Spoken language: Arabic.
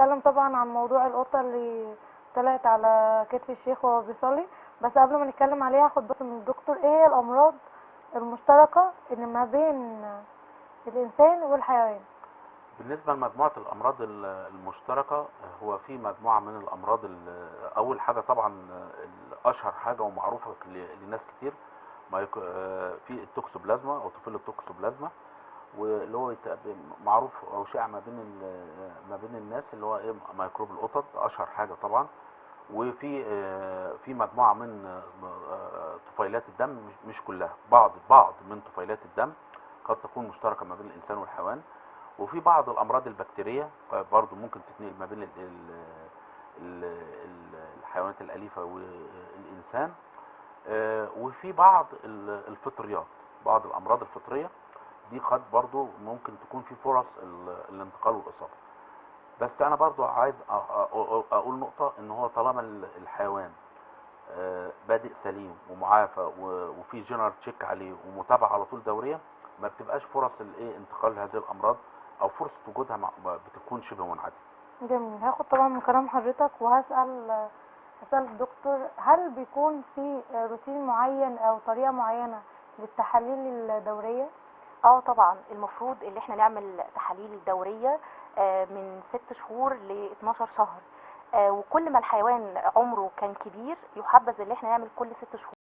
هنتكلم طبعا عن موضوع القطة اللي طلعت على كتف الشيخ وهو بيصلي. بس قبل ما نتكلم عليها هاخد بس من الدكتور ايه هي الامراض المشتركة اللي ما بين الانسان والحيوان. بالنسبة لمجموعة الأمراض المشتركة، هو في مجموعة من الأمراض. أول حاجة طبعا أشهر حاجة ومعروفة لناس كتير، في التوكسوبلازما أو طفيل التوكسوبلازما، واللي هو معروف أو شائع ما بين الناس، اللي هو إيه ميكروب القطط، أشهر حاجة طبعا. وفي في مجموعة من طفيلات الدم، مش كلها، بعض من طفيلات الدم قد تكون مشتركة ما بين الإنسان والحيوان. وفي بعض الامراض البكتيريه برضو ممكن تتنقل ما بين الحيوانات الاليفه والانسان. وفي بعض الفطريات، بعض الامراض الفطريه دي قد برضو ممكن تكون في فرص الانتقال والاصابه. بس انا برضو عايز اقول نقطه، ان هو طالما الحيوان بادئ سليم ومعافى وفي جنرال تشيك عليه ومتابعه على طول دوريه، ما بتبقاش فرص الايه انتقال هذه الامراض او فرصه وجودها بتكون شبه منعدمه. جميل. هاخد طبعا من كلام حضرتك وهسأل الدكتور، هل بيكون في روتين معين او طريقة معينة للتحاليل الدورية؟ طبعا المفروض اللي احنا نعمل تحاليل دورية من 6 شهور ل 12 شهر. وكل ما الحيوان عمره كان كبير يحبذ اللي احنا نعمل كل 6 شهور.